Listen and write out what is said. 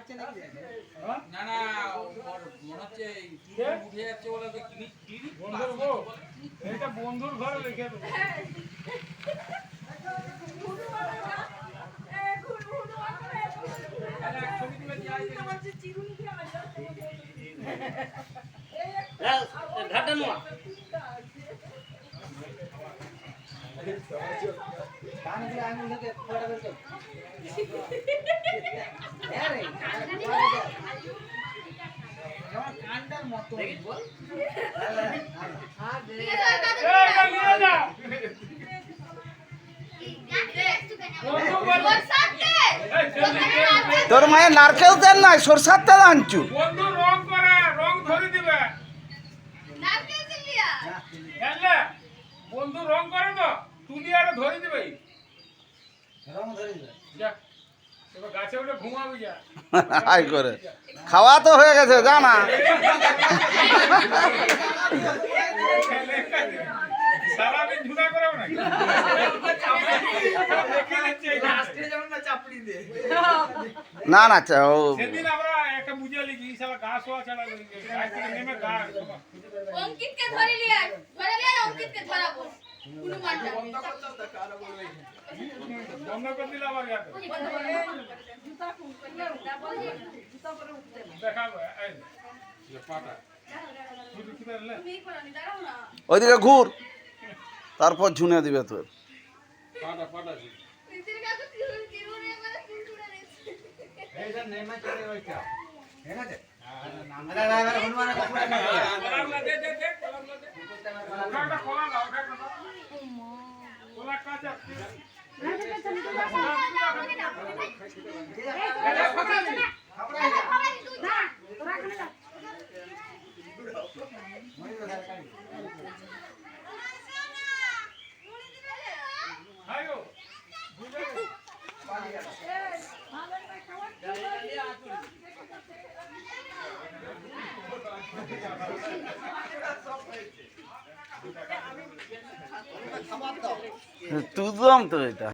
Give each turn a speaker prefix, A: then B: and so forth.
A: না না মনে হচ্ছে উঠে যাচ্ছে বলে
B: এটা বন্ধুর ঘরে রেখে দেবো।
C: তোর মায়ের নারকেল তেল নাই সরষার তেল আনছু
B: বন্ধু রং করে রং ধরে দিবে জানলে বন্ধু রং করে তো তুলি আর ধরে দিবে যা এবার গাছে উঠে ঘুমাবি যা
C: হাই করে খাওয়া তো হয়ে গেছে জানা
B: সারাদিন ঝুনা করাবো না
C: না না
B: সেদিন আমরা একটা বুঝে লিখি সারা ঘাস হওয়া ছাড়া গাছ থেকে নেমে ঘাস
D: অঙ্কিতকে ধরে লিয়ে অঙ্কিতকে ধরাবো হনুমানটা
B: বন্ধ করে দিলাম আর দেখাবো এই পাটা শুধু কি করলে
C: ওইদিকে ঘুর তারপর ঝুনে দিবে তোর
B: পাটা পাটা এইটা নেমা চলে ওইটা ঠিক আছে হনুমান দে দে দে ওটা খোলা দাও ওটা খোলা কাঁচা
C: তুই তো এটা